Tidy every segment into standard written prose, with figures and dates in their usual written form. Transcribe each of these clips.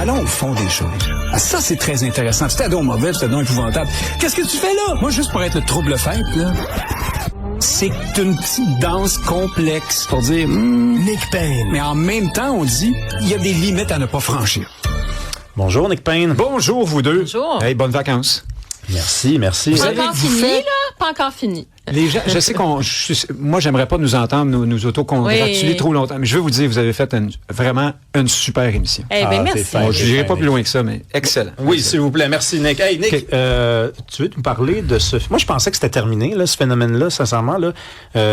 Allons au fond des choses. Ah, ça, c'est très intéressant. C'était donc mauvais, c'était donc épouvantable. Qu'est-ce que tu fais là? Moi, juste pour être le trouble-fête, là. C'est une petite danse complexe pour dire Nick Payne. Mais en même temps, on dit il y a des limites à ne pas franchir. Bonjour, Nick Payne. Bonjour, vous deux. Bonjour. Hey, bonnes vacances. Merci. Pas encore fini, là? Pas encore fini. Les gens, je sais moi, j'aimerais pas nous entendre nous auto-congratuler trop longtemps, mais je veux vous dire, vous avez fait vraiment une super émission. Eh bien, merci. Bon, je n'irai pas plus loin que ça, mais excellent. Oui, excellent. s'il vous plaît. Merci, Nick. Hey, Nick, tu veux nous parler de ce... Moi, je pensais que c'était terminé, là, ce phénomène-là, sincèrement, là,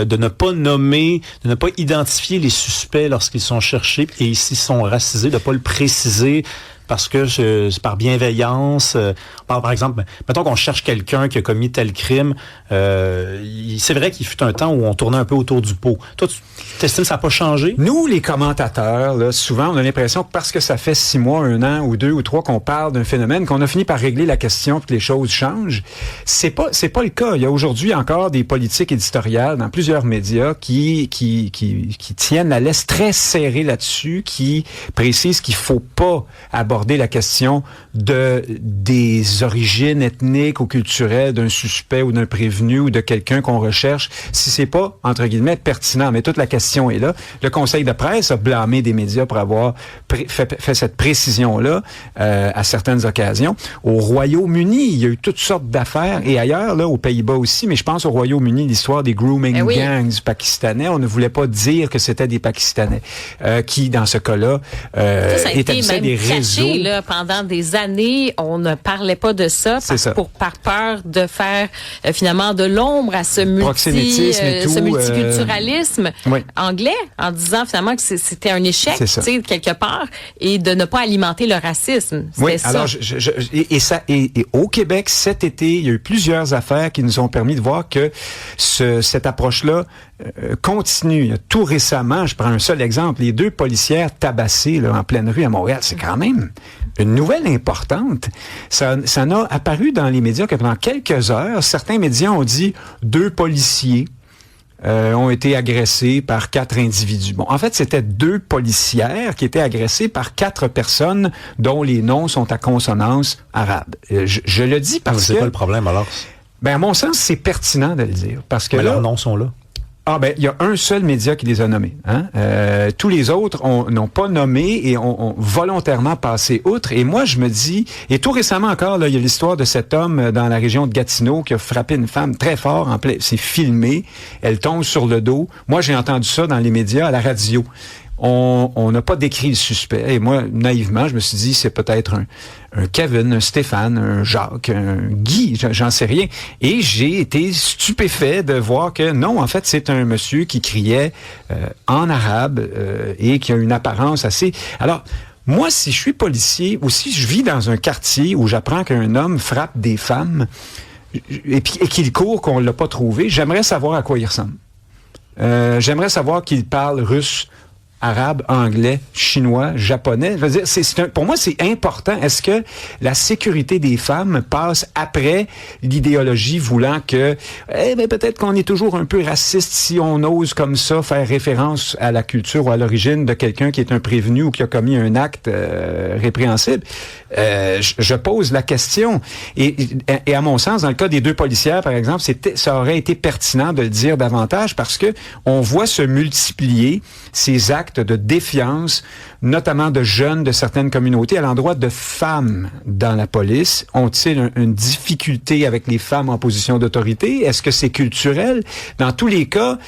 de ne pas nommer, de ne pas identifier les suspects lorsqu'ils sont cherchés et s'ils sont racisés, de ne pas le préciser parce que c'est par bienveillance. Par exemple, mettons qu'on cherche quelqu'un qui a commis tel crime. C'est vrai qu'il fut un temps où on tournait un peu autour du pot. Toi, tu t'estimes que ça n'a pas changé? Nous, les commentateurs, là, souvent, on a l'impression que parce que ça fait 6 mois, 1 an ou 2 ou 3 qu'on parle d'un phénomène, qu'on a fini par régler la question puis que les choses changent. C'est pas le cas. Il y a aujourd'hui encore des politiques éditoriales dans plusieurs médias qui tiennent la laisse très serrée là-dessus, qui précisent qu'il faut pas aborder la question des origines ethniques ou culturelles d'un suspect ou d'un prévenu ou de quelqu'un qu'on recherche si c'est pas, entre guillemets, pertinent. Mais toute la question est là. Le Conseil de presse a blâmé des médias pour avoir fait cette précision-là à certaines occasions. Au Royaume-Uni, il y a eu toutes sortes d'affaires et ailleurs, là, aux Pays-Bas aussi, mais je pense au Royaume-Uni, l'histoire des grooming gangs pakistanais, on ne voulait pas dire que c'était des Pakistanais qui, dans ce cas-là, établissaient des réseaux. Là, pendant des années, on ne parlait pas de ça par peur de faire finalement de l'ombre à ce multiculturalisme anglais, en disant finalement que c'était un échec, quelque part, et de ne pas alimenter le racisme. Oui, ça. Alors et au Québec cet été, il y a eu plusieurs affaires qui nous ont permis de voir que cette approche-là continue. Tout récemment, je prends un seul exemple, les 2 policières tabassées là, en pleine rue à Montréal, c'est quand même une nouvelle importante. Ça n'a apparu dans les médias que pendant quelques heures, certains médias ont dit 2 policiers ont été agressés par 4 individus. Bon, en fait, c'était 2 policières qui étaient agressées par 4 personnes dont les noms sont à consonance arabe. Je le dis parce que... C'est pas le problème alors? Ben, à mon sens, c'est pertinent de le dire. Parce que leurs noms sont là. Ah ben, il y a un seul média qui les a nommés. Hein? Tous les autres n'ont pas nommé et ont volontairement passé outre. Et moi, je me dis, et tout récemment encore, là, il y a l'histoire de cet homme dans la région de Gatineau qui a frappé une femme très fort. C'est filmé. Elle tombe sur le dos. Moi, j'ai entendu ça dans les médias, à la radio. On n'a pas décrit le suspect. Et moi, naïvement, je me suis dit, c'est peut-être un Kevin, un Stéphane, un Jacques, un Guy, j'en sais rien. Et j'ai été stupéfait de voir que non, en fait, c'est un monsieur qui criait en arabe et qui a une apparence assez... Alors, moi, si je suis policier ou si je vis dans un quartier où j'apprends qu'un homme frappe des femmes et qu'il court, qu'on l'a pas trouvé, j'aimerais savoir à quoi il ressemble. J'aimerais savoir qu'il parle russe, arabe, anglais, chinois, japonais. Je veux dire, pour moi, c'est important. Est-ce que la sécurité des femmes passe après l'idéologie voulant que, peut-être qu'on est toujours un peu raciste si on ose comme ça faire référence à la culture ou à l'origine de quelqu'un qui est un prévenu ou qui a commis un acte répréhensible? Je pose la question. Et à mon sens, dans le cas des 2 policières, par exemple, ça aurait été pertinent de le dire davantage parce que on voit se multiplier ces actes de défiance, notamment de jeunes de certaines communautés à l'endroit de femmes dans la police. Ont-ils une difficulté avec les femmes en position d'autorité? Est-ce que c'est culturel? Dans tous les cas,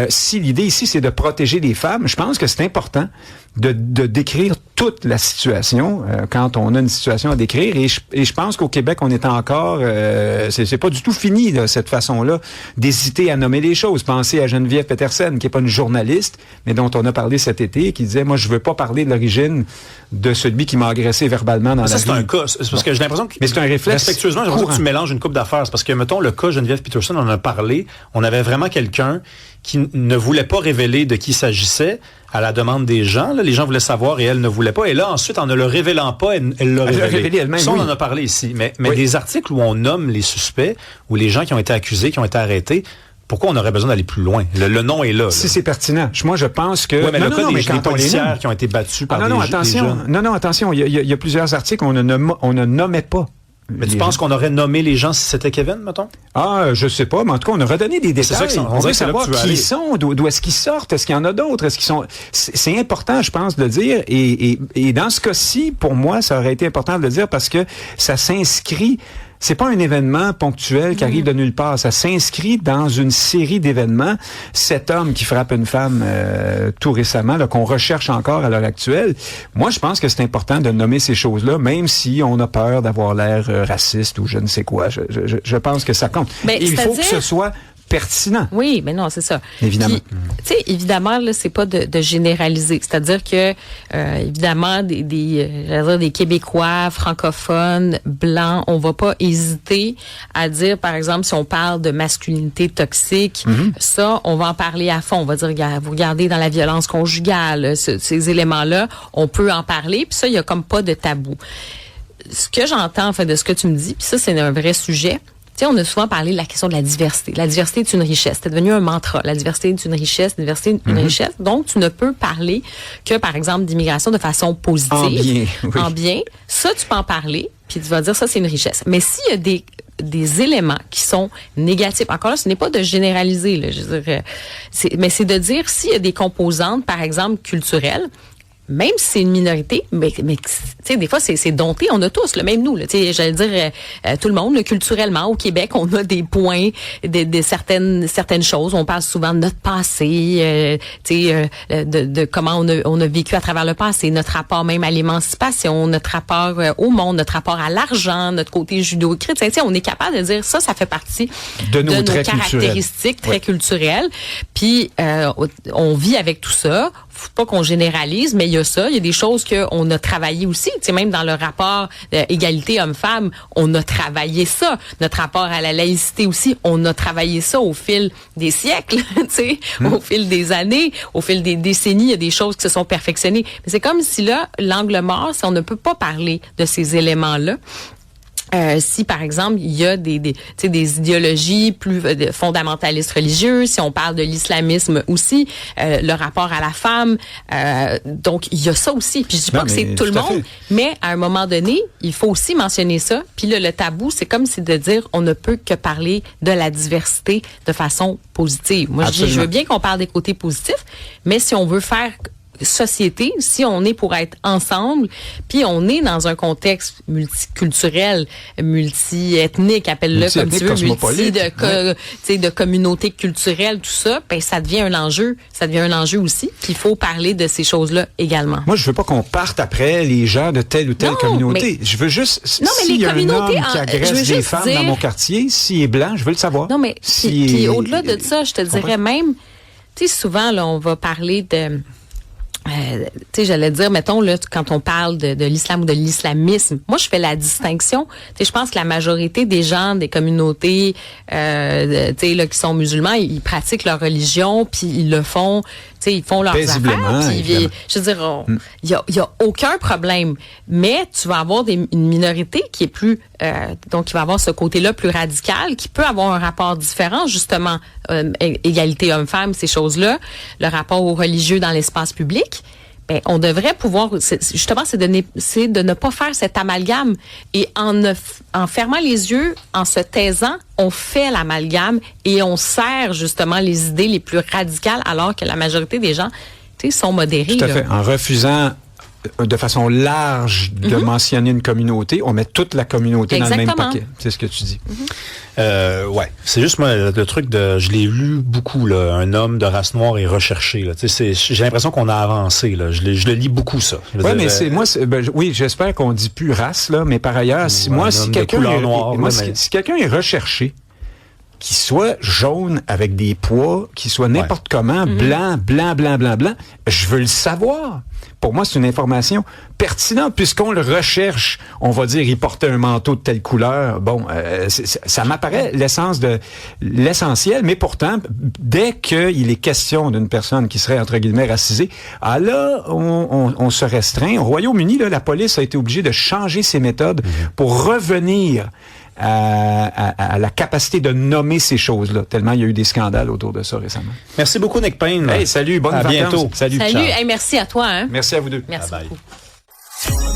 si l'idée ici, c'est de protéger les femmes, je pense que c'est important de décrire toute la situation quand on a une situation à décrire. Et je pense qu'au Québec, on est encore... c'est pas du tout fini, là, cette façon-là, d'hésiter à nommer les choses. Pensez à Geneviève Petersen, qui est pas une journaliste, mais dont on a parlé cet été, qui disait, moi, je veux pas parler de l'origine de celui qui m'a agressé verbalement dans la rue. Ça, c'est un cas. C'est parce que j'ai l'impression que... Mais c'est un réflexe. Respectueusement, j'ai l'impression que tu mélanges une couple d'affaires. C'est parce que, mettons, le cas Geneviève Petersen, on en a parlé. On avait vraiment quelqu'un qui ne voulait pas révéler de qui il s'agissait à la demande des gens. Là, les gens voulaient savoir et elle ne voulait pas. Et là, ensuite, en ne le révélant pas, elle l'a révélé. Elle-même, ça, on en a parlé ici. Mais des articles où on nomme les suspects, ou les gens qui ont été accusés, qui ont été arrêtés, pourquoi on aurait besoin d'aller plus loin? Le nom est là. Si c'est pertinent. Moi, je pense que... Oui, mais le cas des policières qui ont été battus par des jeunes. Non, attention. Il y a plusieurs articles, on ne nommait pas. Mais tu penses qu'on aurait nommé les gens si c'était Kevin, mettons? Je sais pas, mais en tout cas, on aurait donné des détails. On veut savoir qui ils sont, d'où est-ce qu'ils sortent, est-ce qu'il y en a d'autres, est-ce qu'ils sont... C'est important, je pense, de le dire. Et dans ce cas-ci, pour moi, ça aurait été important de le dire parce que ça s'inscrit... C'est pas un événement ponctuel qui arrive de nulle part. Ça s'inscrit dans une série d'événements. Cet homme qui frappe une femme tout récemment, là, qu'on recherche encore à l'heure actuelle. Moi, je pense que c'est important de nommer ces choses-là, même si on a peur d'avoir l'air raciste ou je ne sais quoi. Je pense que ça compte. Mais il faut que ce soit pertinent. Oui, mais non, c'est ça. Évidemment. Tu sais, évidemment, là, c'est pas de généraliser. C'est-à-dire que, évidemment, des Québécois, francophones, blancs, on va pas hésiter à dire, par exemple, si on parle de masculinité toxique, ça, on va en parler à fond. On va dire, vous regardez dans la violence conjugale, ces éléments-là, on peut en parler, puis ça, il y a comme pas de tabou. Ce que j'entends, en fait, de ce que tu me dis, puis ça, c'est un vrai sujet. Tu sais, on a souvent parlé de la question de la diversité. La diversité est une richesse. C'est devenu un mantra. La diversité est une richesse. La diversité est une richesse. Donc, tu ne peux parler que, par exemple, d'immigration de façon positive. En bien, oui. En bien. Ça, tu peux en parler, puis tu vas dire ça, c'est une richesse. Mais s'il y a des éléments qui sont négatifs. Encore là, ce n'est pas de généraliser, là, je veux dire, mais c'est de dire s'il y a des composantes, par exemple, culturelles, même si c'est une minorité, mais tu sais, des fois, c'est dompté. On a tous, même nous, tu sais, j'allais dire, tout le monde, culturellement, au Québec, on a des points, de certaines choses. On parle souvent de notre passé, tu sais, de comment on a vécu à travers le passé, notre rapport même à l'émancipation, notre rapport au monde, notre rapport à l'argent, notre côté judéo-chrétien. Tu sais, on est capable de dire ça fait partie de nos caractéristiques très culturelles. Puis, on vit avec tout ça. Faut pas qu'on généralise, mais il y a ça. Il y a des choses qu'on a travaillé aussi. Tu sais, même dans le rapport égalité homme-femme, on a travaillé ça. Notre rapport à la laïcité aussi, on a travaillé ça au fil des siècles, tu sais, au fil des années, au fil des décennies. Il y a des choses qui se sont perfectionnées. Mais c'est comme si là, l'angle mort, si on ne peut pas parler de ces éléments-là. Si, par exemple, il y a des idéologies plus fondamentalistes religieuses, si on parle de l'islamisme aussi, le rapport à la femme, donc il y a ça aussi. Puis je dis pas que c'est tout le monde, mais à un moment donné, il faut aussi mentionner ça. Puis là, le tabou, c'est comme si de dire on ne peut que parler de la diversité de façon positive. Moi, je veux bien qu'on parle des côtés positifs, mais si on veut faire société, si on est pour être ensemble, puis on est dans un contexte multiculturel, multi-ethnique, appelle-le comme tu veux, de communauté culturelle, tout ça, ben ça devient un enjeu aussi, puis il faut parler de ces choses-là également. Moi, je veux pas qu'on parte après les gens de telle ou telle communauté. Je veux juste, s'il y a un homme qui agresse des femmes dans mon quartier, s'il est blanc, je veux le savoir. Non, mais puis au-delà de ça, je te dirais même, tu sais, souvent, là, on va parler de... tu sais, j'allais dire, mettons, là, quand on parle de l'islam ou de l'islamisme, moi, je fais la distinction. Tu sais, je pense que la majorité des gens, des communautés, tu sais, là, qui sont musulmans, ils pratiquent leur religion, puis ils le font, tu sais, ils font leurs affaires. Puis, je veux dire, il y a aucun problème. Mais tu vas avoir une minorité qui est plus, donc, qui va avoir ce côté-là plus radical, qui peut avoir un rapport différent, justement, égalité homme-femme, ces choses-là, le rapport aux religieux dans l'espace public. Ben, on devrait pouvoir, justement, c'est de ne pas faire cet amalgame. Et en fermant les yeux, en se taisant, on fait l'amalgame et on sert justement les idées les plus radicales, alors que la majorité des gens, tu sais, sont modérés. Tout à fait. En refusant de façon large de mentionner une communauté, on met toute la communauté dans le même paquet. C'est ce que tu dis. Ouais. C'est juste, moi, le truc je l'ai lu beaucoup, là. Un homme de race noire est recherché, là. Tu sais, j'ai l'impression qu'on a avancé, là. Je le lis beaucoup, ça. Ouais, mais oui, j'espère qu'on dit plus race, là, mais par ailleurs, si quelqu'un est recherché, qu'il soit jaune avec des pois, qu'il soit n'importe comment, blanc, je veux le savoir. Pour moi, c'est une information pertinente. Puisqu'on le recherche, on va dire, il portait un manteau de telle couleur. Bon, ça m'apparaît l'essentiel, mais pourtant, dès qu'il est question d'une personne qui serait, entre guillemets, racisée, là, on se restreint. Au Royaume-Uni, là, la police a été obligée de changer ses méthodes pour revenir à la capacité de nommer ces choses-là, tellement il y a eu des scandales autour de ça récemment. Merci beaucoup, Nick Payne. Hey, salut, bonne vacances. Bientôt. Salut. Salut, hey, merci à toi. Hein? Merci à vous deux. Merci Bye bye. beaucoup.